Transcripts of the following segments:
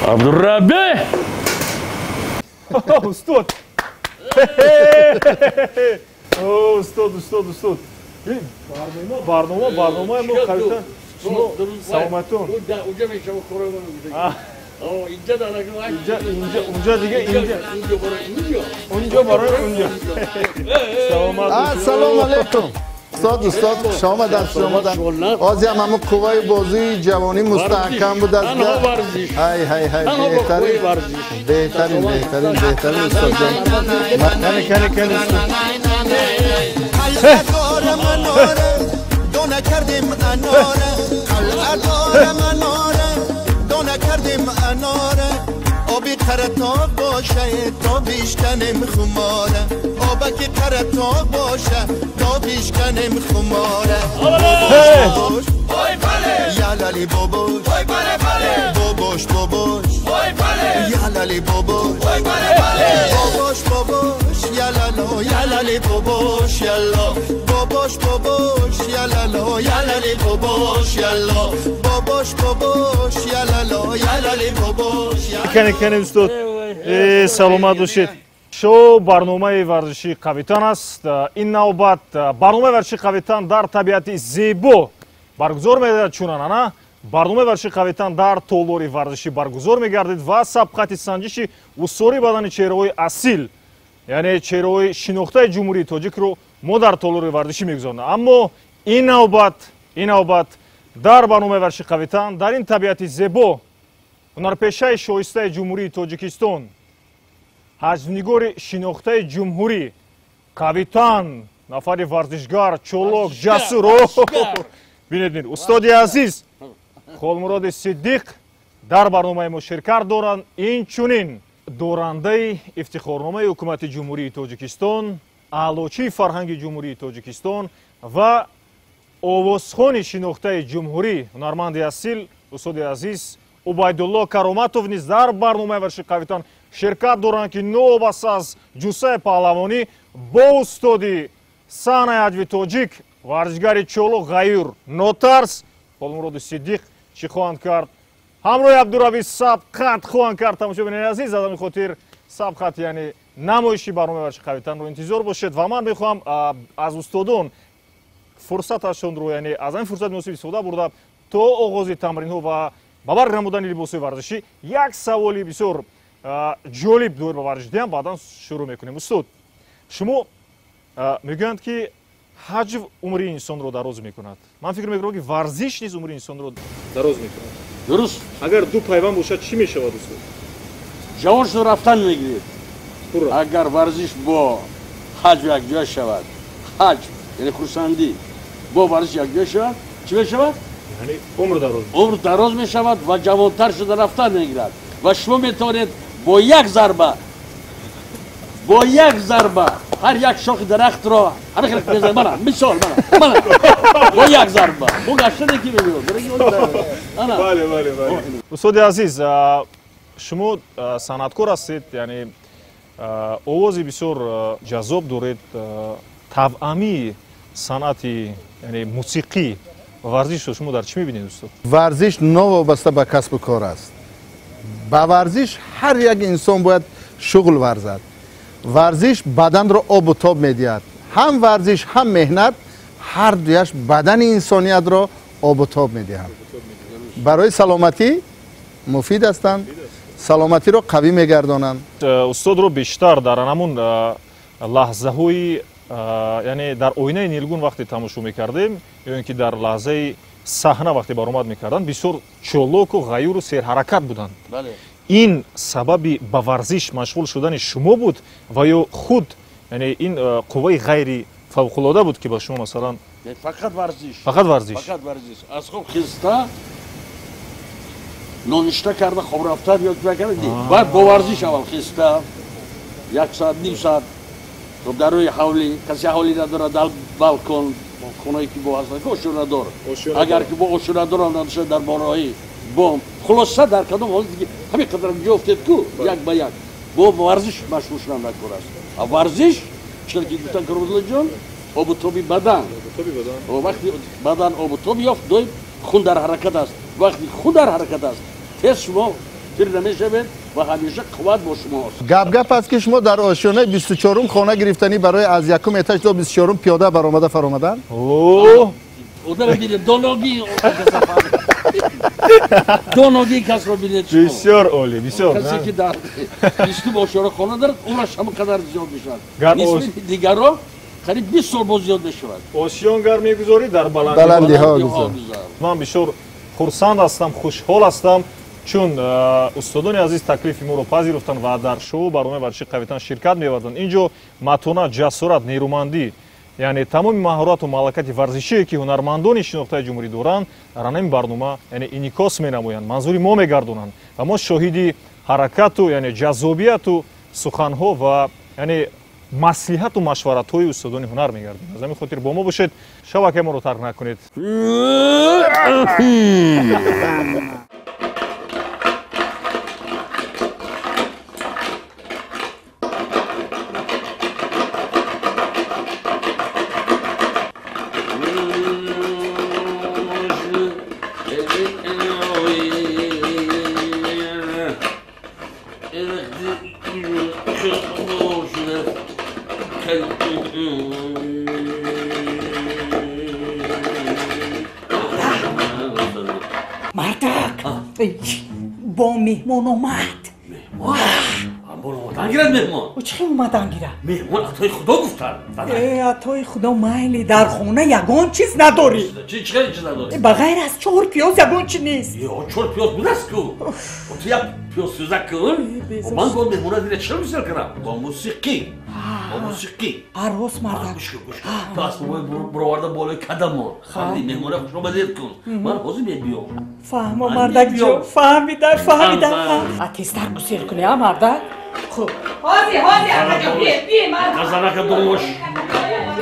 Abdurrabbi! Ustod! Устод. Барнома мо капитан. Шумо саломатон. Унҷа мешава корона мегӯзад. Инҷа дарагай. Унҷа дига инҷа. Унҷа барои унҷа. Саломат. Ассалому алайкум. Устод шомадан. Озия маму қувваи бозии ҷавонӣ мустаҳкам буд аст. Ҳай беҳтарин устодҷон. Кани устод. کردیم اناره قلعه مناره دونه کردیم اناره آبی قرطاب باشه تا بیشکنیم خماره آبکی قرطاب باشه تا بیشکنیم خماره یالالی بابوش بابوش یالالی بابوش بابوش یالالی بابوش یالا بابوش یالالی بابوش یالا بابوش یالالی بابوش کانی устод саломат бошед. Шо барномаи варзиши капитан аст. Ин навбат барномаи варзиши капитан дар табиати зебо баргузор мегардад чунан ана барномаи варзиши капитан дар толори варзишӣ баргузор мегардид ва сабқати санҷиши усори бадани чеҳраҳои асил яъне чеҳраҳои шинохтаи ҷумҳурии тоҷикро мо дар толори варзишӣ мегузорем. Аммо ин навбат дар барномаи варзиши капитан дар ин табиати зебо ҳунарпешаи шоистаи ҷумҳурии тоҷикистон ҳаҷмнигори шинохтаи ҷумҳурӣ капитан нафари варзишгар чолок ҷасур бинед устоди азиз холмуроди сиддиқ дар барномаи мо ширкат доранд. Инчунин дорандаи ифтихорномаи ҳукумати ҷумҳурии тоҷикистон аълочии фарҳанги ҷумҳурии тоҷикистон ва овозхони шинохтаи ҷумҳурӣ ҳунарманди асил устоди азиз убайдулло кароматов низ дар барномаи варзиши капитан ширкат доранд ки новобаста аз ҷусаи паҳлавонӣ бо устоди саҳнаи ҳаҷви тоҷик варзишгари чолуқ ғаюр нотарс холмуроди сиддиқ чӣ хоҳанд кард ҳамроҳи абдурабби сабқат хоҳанд кард. тамошобинани азиз аз ҳамин хотир сабқат яъне намоиши барномаи варзиши капитанро интизор бошед ва ман мехоҳам аз устодон фурсаташонро яъне аз ҳамин фурсати муносиб истифода бурда то оғози тамринҳо ва ба барг намудани либосҳои варзишӣ як саволи бисёр ҷолиб доир ба варзиш диҳам баъдан шурӯъ мекунем. Устод шумо мегӯянд ки ҳаҷв умри инсонро дароз мекунад. Ман фикр мекунам ки варзиш низ умри инсонро дароз мекунад. Дуруст. Агар ду пайванд бошад чӣ мешавад устод? ҷавон шуд рафтан мегиред. Агар варзиш бо ҳаҷв якҷоя шавад, ҳаҷв яъне хурсандӣ бо варзиш якҷоя шавад, чӣ мешавад? Яъне умр дароз мешавад ва ҷавонтар шуда рафтан мегирад. ва шумо метавонед бо як зарба ҳар як шохи дарахтро ҳамин хеле мезанед. мана мисол мана бо як зарба бо гаштане ки мегӯям. устоди азиз шумо санъаткор ҳастед яъне овози бисёр ҷаззоб доред. тавъамии санъати яъне мусиқӣ варзишро шумо дар чӣ мебинед устод? варзиш новобаста ба касбу кор аст. ба варзиш ҳар як инсон бояд шуғл варзад. варзиш баданро обу тоб медиҳад. ҳам варзиш ҳам меҳнат ҳар дуяш бадани инсониятро обу тоб медиҳад. барои саломатӣ муфид ҳастанд, саломатиро қавӣ мегардонанд. устодро бештар дар анамун лаҳзаҳои яъне дар оинаи нилгун вақте тамошо мекардем ё ки дар лаҳзаи саҳна вақте баромад мекарданд бисёр чолоку ғаюру серҳаракат буданд. ин сабаби ба варзиш машғул шудани шумо буд ва ё худ яъне ин қувваи ғайри фавқулода буд ки ба шумо масалан фақат варзиш аз хоб хиста ноништа карда хоб рафтан ё карда баъд бо варзиш аввал хиста 1 соат 2 соат дар рӯи ҳавлӣ касе ҳавлӣ надорад дар балкон хонаи ки бо ҳастанд ки ошӯрадор агар ки бо ошӯрадор надоша дар бороҳӣ бом хулоса дар кадом ҳолат ки ҳамин қадар ҷо уфтед ку як ба як бо варзиш машғул шуданак кор аст. а варзиш чунон ки гуфтан кароматуллоҷон обутоби бадан вақти бадан обутоб ёфт доим хун дар ҳаракат аст. вақти хун дар ҳаракат аст тез шумо پیر نمیشوید و همیشه قوت با شماست. گپ است که شما در آشیانه 24 خانه گرفتنی برای از یکم اتاج تا 24 پیاده برآمده فرآمدن. اوه اوده ببینید دونوگی دونوگی کس رو ببینید شما. بسیار عالی بسیار. کسی که در 24 خانه دارد اونش هم قدر زیاد گر میشود. نسبت دیگران قریب 20 سال باز زیاد میشود. آشیانگر میگذاری در بلندی ها گذار. من بسیار خرسند هستم خوشحال هستم چون استادان عزیز تکلیف ما رو پذیرفتند و در شو برنامه ورزشی قویتن شرکت می‌کردند. اینجا متانت جسارت نیرومندی یعنی تمام مهارت و مالکیت ورزشی که هنرمندان شناخته جمهوری دارند در این برنامه یعنی انعکاس می‌نمایند منظوری ما می‌گردونند و ما شاهدی حرکت و یعنی جذابیت و سخن‌ها و یعنی مصلحت و مشورت‌های استادان هنر می‌گردیم. از همین خاطر با ما باشید شبکه ما رو ترک نکنید. با مهمان اومد. اومدن گیرد مهمان. چه اومدن گیرد؟ مهمان عطای خدا گفتن. عطای خدا میلی در خونه یگان چیز نداری. چه چیز نداری؟ بغیر از 4 پیاز یگان چی نیست. 4 پیاز بود است کو. تو یک پیاز سوزک کن. من گفت مهمان دیگه چرا بسیار کنم؟ با موسیقی. با موسیقی. عروس مردک. گوش کن. تو اصلا برآورده بالای قدمون. خیلی مهمان خوش آمدید کن. من حاضر بیام. فهم مردک جو فهمیدم. اتیستر گسیر کنی ها مردک. خوب. حاضی آقا جو بی مرد. قزنک دونوش.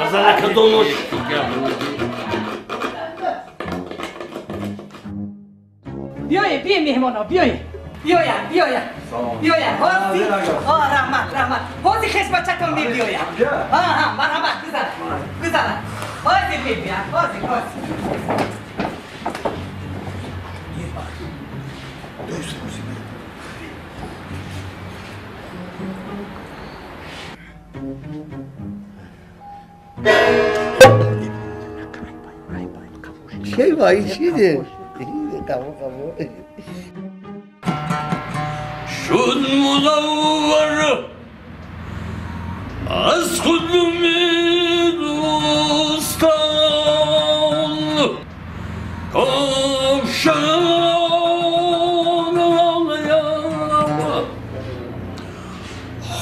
قزنک دونوش. بیای مهمانا بیای. بیایم حاضی رحمت حاضی خش بچه کن بیایم مرحمت بزنم حاضی بیایم حاضی چه وای چیه؟ شد مدور از خود دوستان کافشان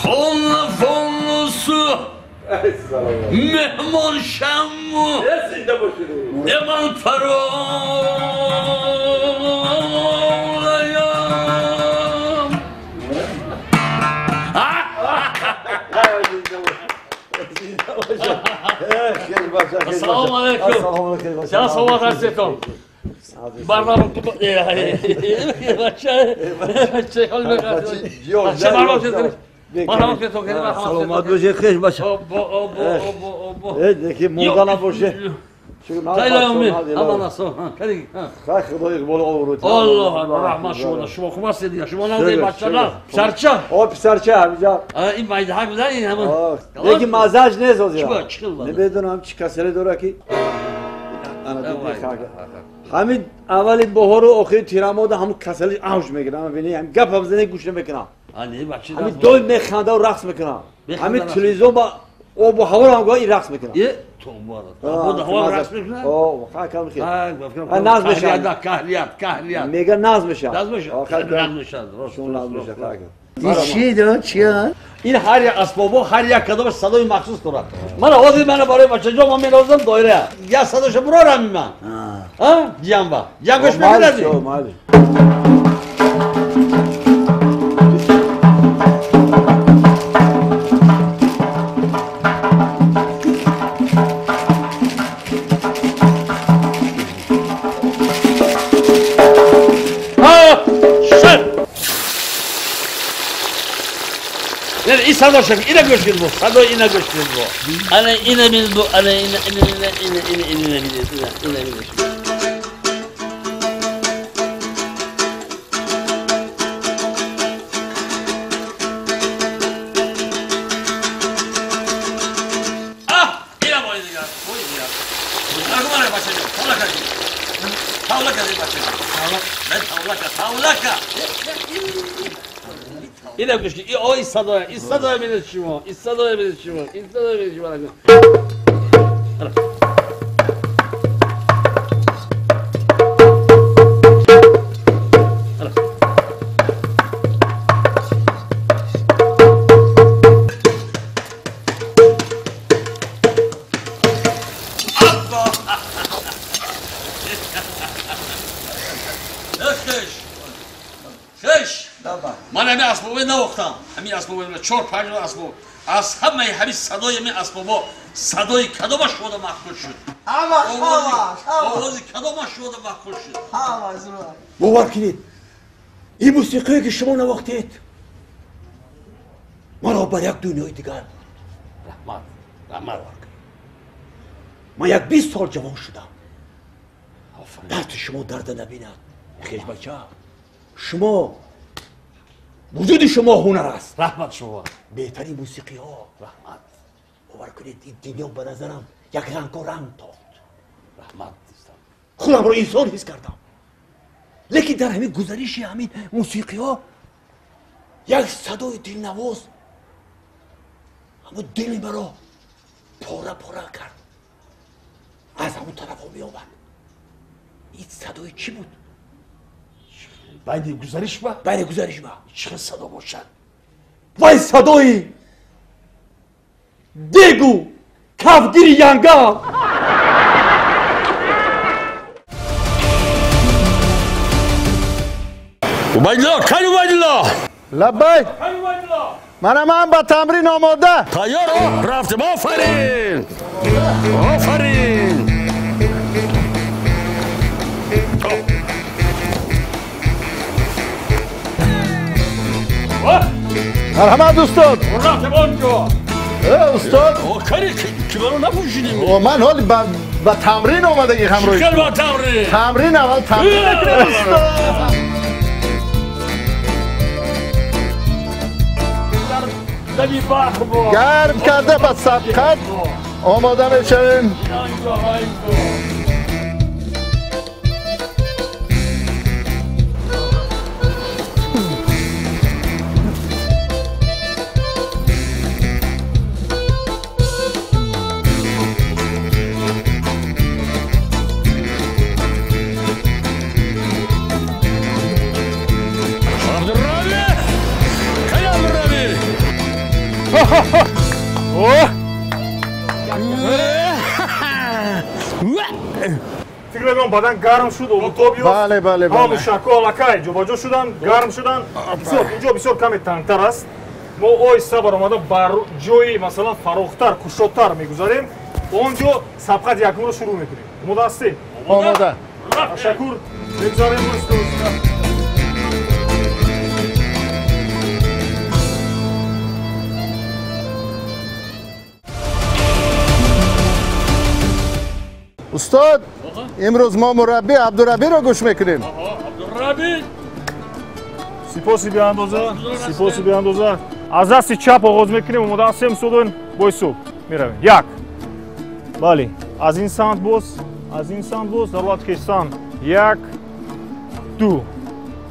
خانه فانوسو مهمان شمو نمان السلام علیکم. چرا صحبت هستیتون؟ برنامه چه حال می‌کنید؟ چه برنامه هستیتون؟ سلامت باشه خیش باشه. دیگه موندن باشه. خیلی امید. امان هستم. خیلی. خدای اقبال آورد. الله رحمت شما خوب هستید. شما نازی بچه‌ها. سرچه. سرچه همینجا. این مایده ها بودن این همون. دیگه مزاج نیست از چیکار چیکار؟ نمیدونم چی کسری داره کی. همین اول بهار و آخر تیرماد هم کسلی اوج میگیرم ببینی هم گپ هم زنی گوش نمیکنم. همین دو میخنده و رقص میکنم. همین تلویزیون با او با هوا هم گاهی رقص میکنم. یه تو بارد. بود هوا رقص میکنم. اوه خاکم خیر. ناز میشه. کهریت. میگه ناز میشه. ناز میشه. ناز میشه. چون ناز میشه خاکم. این چی داره چیه؟ این هر یک اسبابو هر یک کدومش صدای مخصوص داره. من آوازی من برای بچه‌جا من می‌نوازم دایره. یا صداش برارم من. ها؟ جنبا. جنبش می‌گردی. این صدا شد اینه گوش کن صدا اینه گوش کن انا اینه من بو انا اینه Tavlaka. İne kuşki. O istadoya. İstadoya beni şimo. İstadoya beni şimo. İstadoya beni şimo. من همه اسبابه نوختم همین اسبابه 4-5 اسباب از همه همین صدای من اسبابا صدای کدامش شده مخفول شد آواز کدامش شده مخفول شد باور کنید این موسیقی که شما نواختید ما را بر یک دنیای دیگر رحمت من یک 20 سال جوان شدم درد شما درد نبیند خیش بچه شما وجود شما هنر است رحمت شما بهترین موسیقی ها رحمت باور کنید این دنیا به نظرم یک رنگ و رنگ داد رحمت خودم رو انسان حس کردم لیکن در همین گزارش همین موسیقی ها یک صدای دلنواز همون دل مرا پاره کرد از همون طرف ها می آمد این صدای چی بود؟ باید گزارش با؟ باید گزارش با چه صدا باشد؟ وای صدای دیگو کفگیر ینگام عبیدالله کن عبیدالله لبای منم هم با تمرین آماده تیار رفتم آفرین آفرین مرحمت استاد رفتم آنجا استاد کاری که برو نپوشیدیم و من حالی با تمرین آمدگی همراهی شکل با تمرین تمرین اول تمرین استاد گرم کرده با سبقت آماده میشویم فکر می‌کنم بدن گرم شد و تو بیفت. بله همون شکل لکای جابجا شدن گرم شدن بسیار اینجا بسیار کمی تنگتر است ما آهسته برآمده بر جایی مثلا فراختر کشادتر میگذاریم اونجا سبقت یکم رو شروع میکنیم آماده هستی؟ آماده تشکر میگذاریم استاد امروز ما مربی عبدالربی رو گوش میکنیم عبدالربی سپاسی بیاندازه از دست چپ آغاز میکنیم اومده هستیم سودون بایسو میرویم یک بله از این سمت باز ضرورت کشتن یک دو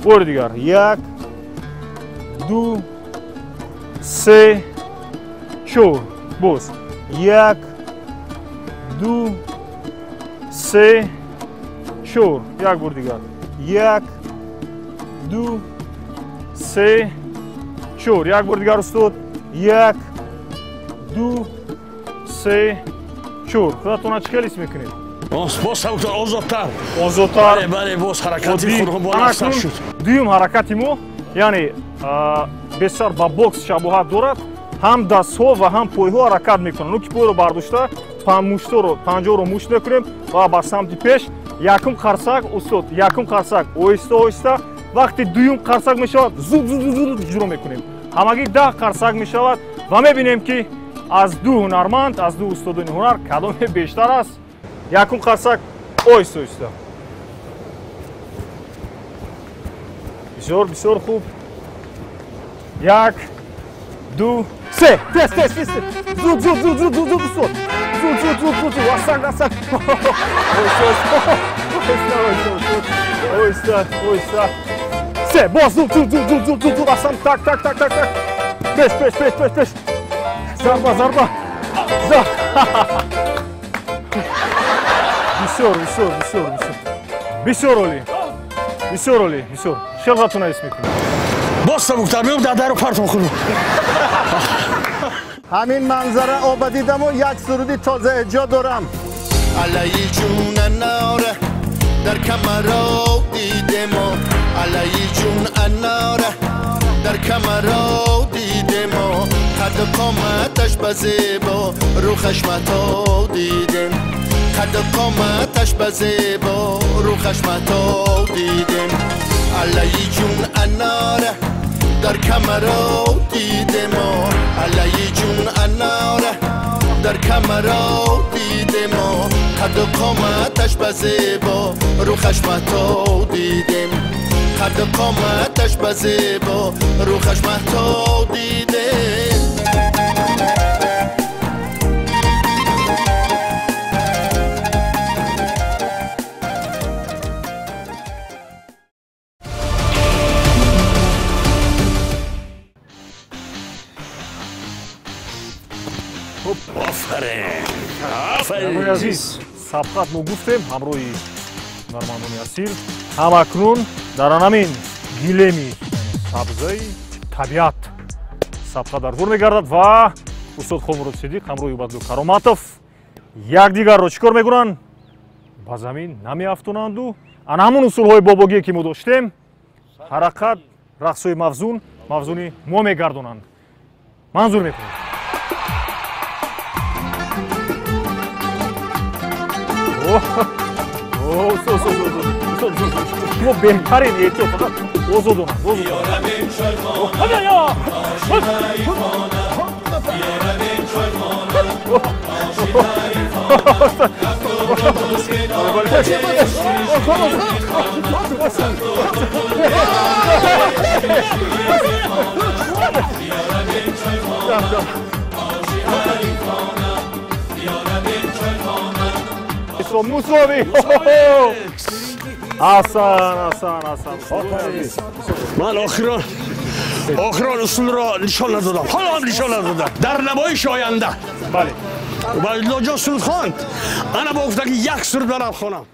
بار دیگر یک دو سه چهار باز یک دو سه چهار یک بار دیگر یک دو سه چهار یک بار دیگر استاد یک دو سه چهار خودتون چه کلیس میکنید؟ باز آزادتر بله باز حرکتی خودم با نفسم شد دویم حرکتی مو یعنی بسیار با بوکس شباهت دارد هم دست ها و هم پای ها حرکت میکنن که پای رو برداشته پنجه رو مشت میکنیم و با سمت پیش یکم قرصک استاد یکم قرصک آهسته وقتی دویم قرصک میشود زود جلو میکنیم همگی 10 قرصک میشود و میبینیم که از دو هنرمند از دو استادان هنر کدام بیشتر است یکم قرصک آهسته بسیار خوب یک دو سه تست زود استاد زود واسق oysa. Se, boz, dur, Hasan, tak. Beş. Zarba. Bisor Oli. Şelvatuna ismi. Bosta Muhtar Bey, dadarı partom kulu. همین منظره آب دیدم و یک سرودی تازه اجا دارم. علی جون اناره در کمرا دیدم و علی جون اناره در کمرا دیدم و قد قامتش بزیبا رو خشمتا دیدم قد قامتش بزیبا رو خشمتا دیدم علی جون اناره در کمرا دیدم و علی جون اناره در کمرا دیدم و قد قامتش بزیبا رو خشمتا دیدم قد قامتش بزیبا رو خشمتا دیدم آفرین عزیز سبقت ما گفتیم همروی نرمانونی اصیل هم اکنون در همین گیلمی سبزی طبیعت سبقت در زور میگردد و استاد خلمرود صدیق همروی عبدالله کراماتов якдигар ро чикор мекунанд ба замин намеафтонанду ана ҳамун усулҳои бобогие ки мо доштем ҳаракат рақсҳои мавзуни мо мегардонанд манзур мекунем мо беҳтарин эҳтиёт фақат озодона Musovi. Hasan. من آخران اصول را نشان ندادم حالا هم نشان ندادم در نمایش آینده بله و لاجا سرود خواند انا با گفتم که یک سرود برم خوانم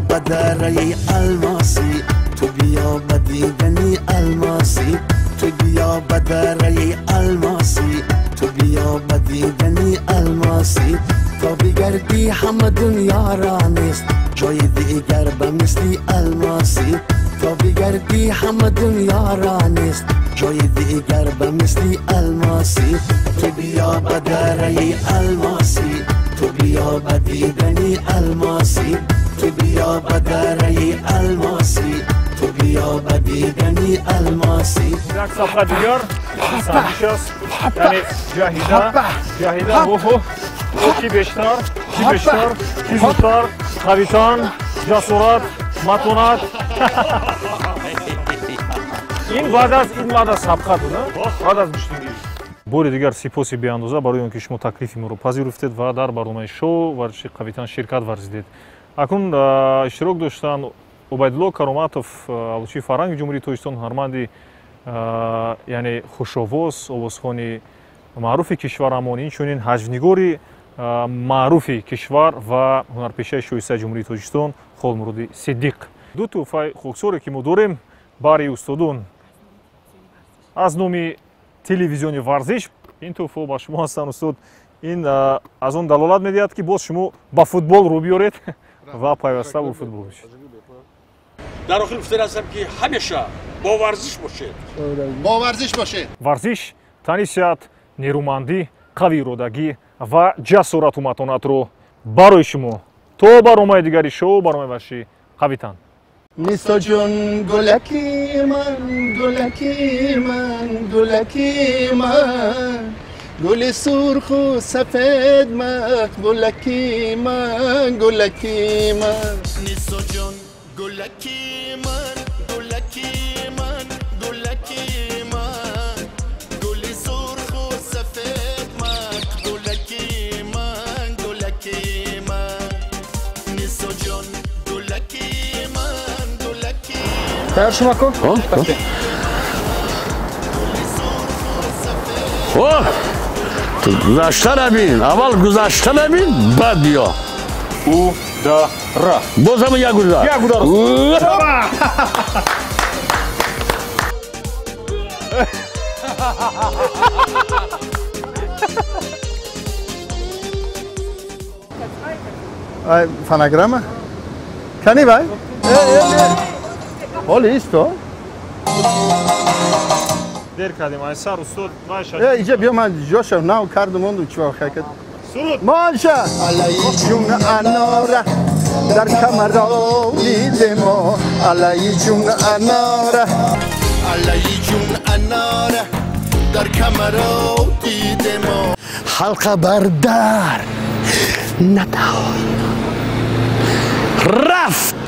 بدره الماسی تو بیا بدیدنی الماسی تو بیا بدره الماسی تو بیا بدیدنی الماسی تا بگردی همه دنیا را نیست جای دیگر به مثلی الماسی تا بگردی همه دنیا را نیست جای دیگر به مثلی الماسی تو بیا بدره الماسی تو بیا بدیدنی الماسی تو بیا بدره الماسی تو بیا بدیدنی الماسی یک صفحه دیگر سنجش است یعنی جاهیده کی بیشتر کی زودتر قویتان جسارت متانت این بعد از سبقت بود بعد از گشتگی باری دیگر سپاسی بیاندازه برای اینکه شما تکلیف ما رو پذیرفتید و در برنامه شو ورزشی قویتان شرکت ورزیدید اکنون اشتراک داشتن عبیدالله کراماتов алучи фарҳанги ҷумҳурии тоҷикистон ҳунарманди яъне хушовоз овозхони маъруфи кишварамон инчунин ҳаҷвнигори маъруфи кишвар ва ҳунарпешаи шоистаи ҷумҳурии тоҷикистон холмуруди сиддиқ ду тӯҳфаи хоксоре ки мо дорем баҳри устодон аз номи телевизиони варзиш ин тӯҳфаҳо ба шумо ҳастанд устод ин аз он далолат медиҳад ки боз шумо ба футбол рӯ биёред و پیوسته با فوتبال باشید. در آخر گفته هستم که همیشه با ورزش باشید. ورزش تنیسیت، نیرومندی، قوی ارادگی و جسارت و متانت رو برای شما تا برنامه دیگری شو برنامه ورزشی قویتان. نیستا جون گلکی من گل سرخ و سفید مقبولکی من گلکی من نیسو جان گلکی من گلکی من گلکی من گل سرخ و سفید مقبولکی من گلکی من نیسو جان گلکی من گلکی تیار شما کن تو گذشته نبین اول گذشته نبین بعد بیا او دا را باز همه یک گذار یک گذار فنگرامه کنی بای حالی ایست تو دیر کردیم ای سر استاد باشه اینجا بیا من جاشم نو کردم اون دو چوا خیکت سرود ماشا علی جون اناره در کمر را دیدم علی جون اناره علی جون اناره در کمر را دیدم حلقه بردار نداوی رفت